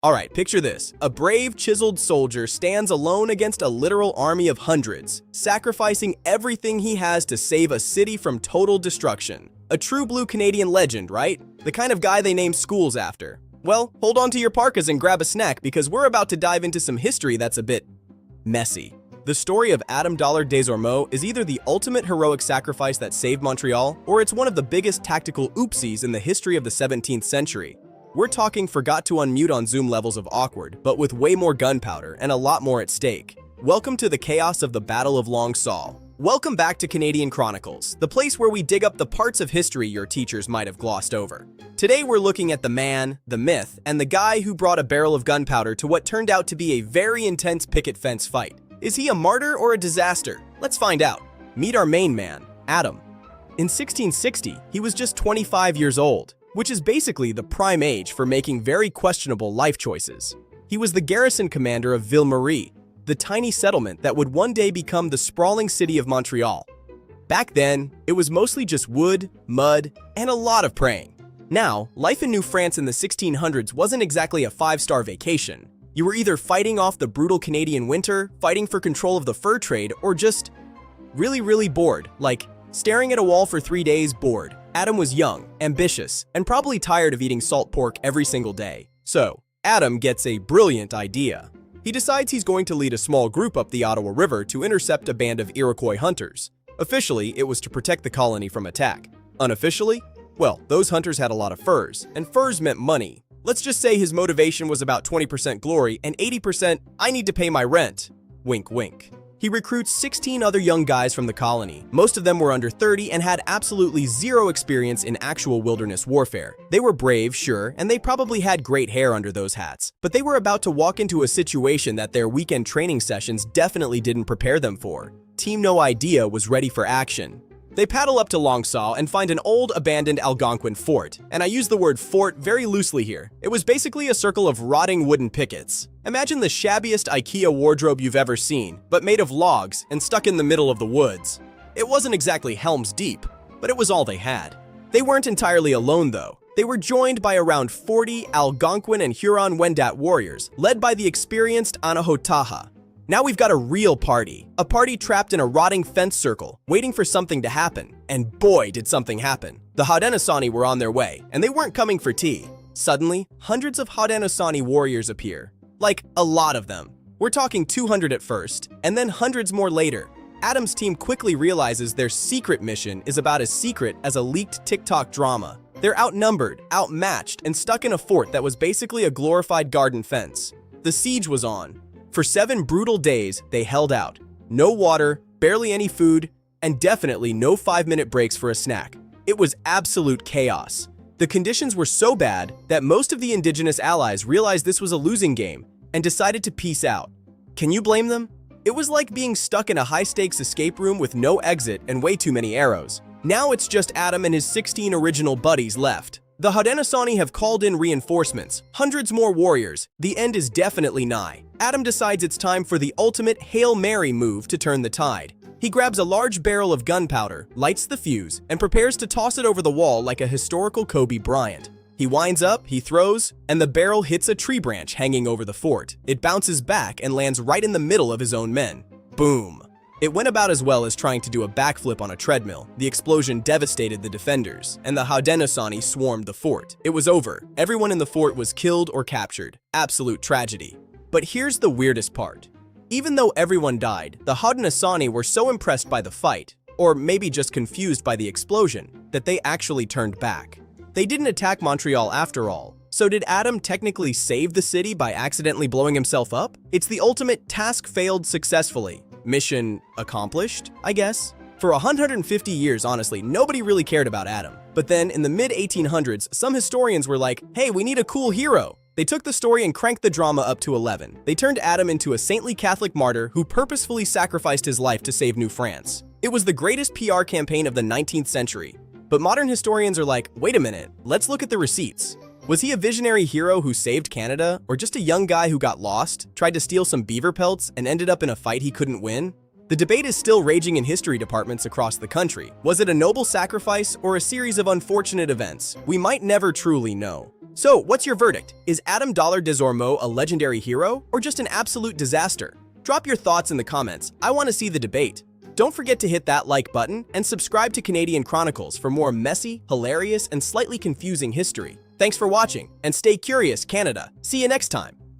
Alright, picture this. A brave, chiseled soldier stands alone against a literal army of hundreds, sacrificing everything he has to save a city from total destruction. A true blue Canadian legend, right? The kind of guy they name schools after. Well, hold on to your parkas and grab a snack because we're about to dive into some history that's a bit messy. The story of Adam des Ormeaux is either the ultimate heroic sacrifice that saved Montreal, or it's one of the biggest tactical oopsies in the history of the 17th century. We're talking forgot to unmute on Zoom levels of awkward, but with way more gunpowder and a lot more at stake. Welcome to the chaos of the Battle of Long Sault. Welcome back to Canadian Chronicles, the place where we dig up the parts of history your teachers might have glossed over. Today we're looking at the man, the myth, and the guy who brought a barrel of gunpowder to what turned out to be a very intense picket fence fight. Is he a martyr or a disaster? Let's find out. Meet our main man, Adam. In 1660, he was just 25 years old, which is basically the prime age for making very questionable life choices. He was the garrison commander of Ville-Marie, the tiny settlement that would one day become the sprawling city of Montreal. Back then, it was mostly just wood, mud, and a lot of praying. Now, life in New France in the 1600s wasn't exactly a five-star vacation. You were either fighting off the brutal Canadian winter, fighting for control of the fur trade, or just really bored, like staring at a wall for 3 days bored. Adam was young, ambitious, and probably tired of eating salt pork every single day. So, Adam gets a brilliant idea. He decides he's going to lead a small group up the Ottawa River to intercept a band of Iroquois hunters. Officially, it was to protect the colony from attack. Unofficially, well, those hunters had a lot of furs, and furs meant money. Let's just say his motivation was about 20% glory and 80% I need to pay my rent. Wink, wink. He recruits 16 other young guys from the colony. Most of them were under 30 and had absolutely zero experience in actual wilderness warfare. They were brave, sure, and they probably had great hair under those hats. But they were about to walk into a situation that their weekend training sessions definitely didn't prepare them for. Team No Idea was ready for action. They paddle up to Long Sault and find an old, abandoned Algonquin fort. And I use the word fort very loosely here. It was basically a circle of rotting wooden pickets. Imagine the shabbiest IKEA wardrobe you've ever seen, but made of logs and stuck in the middle of the woods. It wasn't exactly Helm's Deep, but it was all they had. They weren't entirely alone though. They were joined by around 40 Algonquin and Huron-Wendat warriors, led by the experienced Anahotaha. Now we've got a real party. A party trapped in a rotting fence circle, waiting for something to happen. And boy, did something happen. The Haudenosaunee were on their way, and they weren't coming for tea. Suddenly, hundreds of Haudenosaunee warriors appear. Like, a lot of them. We're talking 200 at first, and then hundreds more later. Adam's team quickly realizes their secret mission is about as secret as a leaked TikTok drama. They're outnumbered, outmatched, and stuck in a fort that was basically a glorified garden fence. The siege was on. For 7 brutal days, they held out. No water, barely any food, and definitely no 5-minute breaks for a snack. It was absolute chaos. The conditions were so bad that most of the Indigenous allies realized this was a losing game and decided to peace out. Can you blame them? It was like being stuck in a high-stakes escape room with no exit and way too many arrows. Now it's just Adam and his 16 original buddies left. The Haudenosaunee have called in reinforcements, hundreds more warriors. The end is definitely nigh. Adam decides it's time for the ultimate Hail Mary move to turn the tide. He grabs a large barrel of gunpowder, lights the fuse, and prepares to toss it over the wall like a historical Kobe Bryant. He winds up, he throws, and the barrel hits a tree branch hanging over the fort. It bounces back and lands right in the middle of his own men. Boom. It went about as well as trying to do a backflip on a treadmill. The explosion devastated the defenders, and the Haudenosaunee swarmed the fort. It was over. Everyone in the fort was killed or captured. Absolute tragedy. But here's the weirdest part. Even though everyone died, the Haudenosaunee were so impressed by the fight, or maybe just confused by the explosion, that they actually turned back. They didn't attack Montreal after all. So did Adam technically save the city by accidentally blowing himself up? It's the ultimate task failed successfully. Mission accomplished, I guess? For 150 years, honestly, nobody really cared about Adam. But then in the mid-1800s, some historians were like, hey, we need a cool hero. They took the story and cranked the drama up to 11. They turned Adam into a saintly Catholic martyr who purposefully sacrificed his life to save New France. It was the greatest PR campaign of the 19th century. But modern historians are like, wait a minute, let's look at the receipts. Was he a visionary hero who saved Canada, or just a young guy who got lost, tried to steal some beaver pelts, and ended up in a fight he couldn't win? The debate is still raging in history departments across the country. Was it a noble sacrifice or a series of unfortunate events? We might never truly know. So, what's your verdict? Is Adam des Ormeaux a legendary hero or just an absolute disaster? Drop your thoughts in the comments. I want to see the debate. Don't forget to hit that like button and subscribe to Canadian Chronicles for more messy, hilarious, and slightly confusing history. Thanks for watching, and stay curious, Canada. See you next time.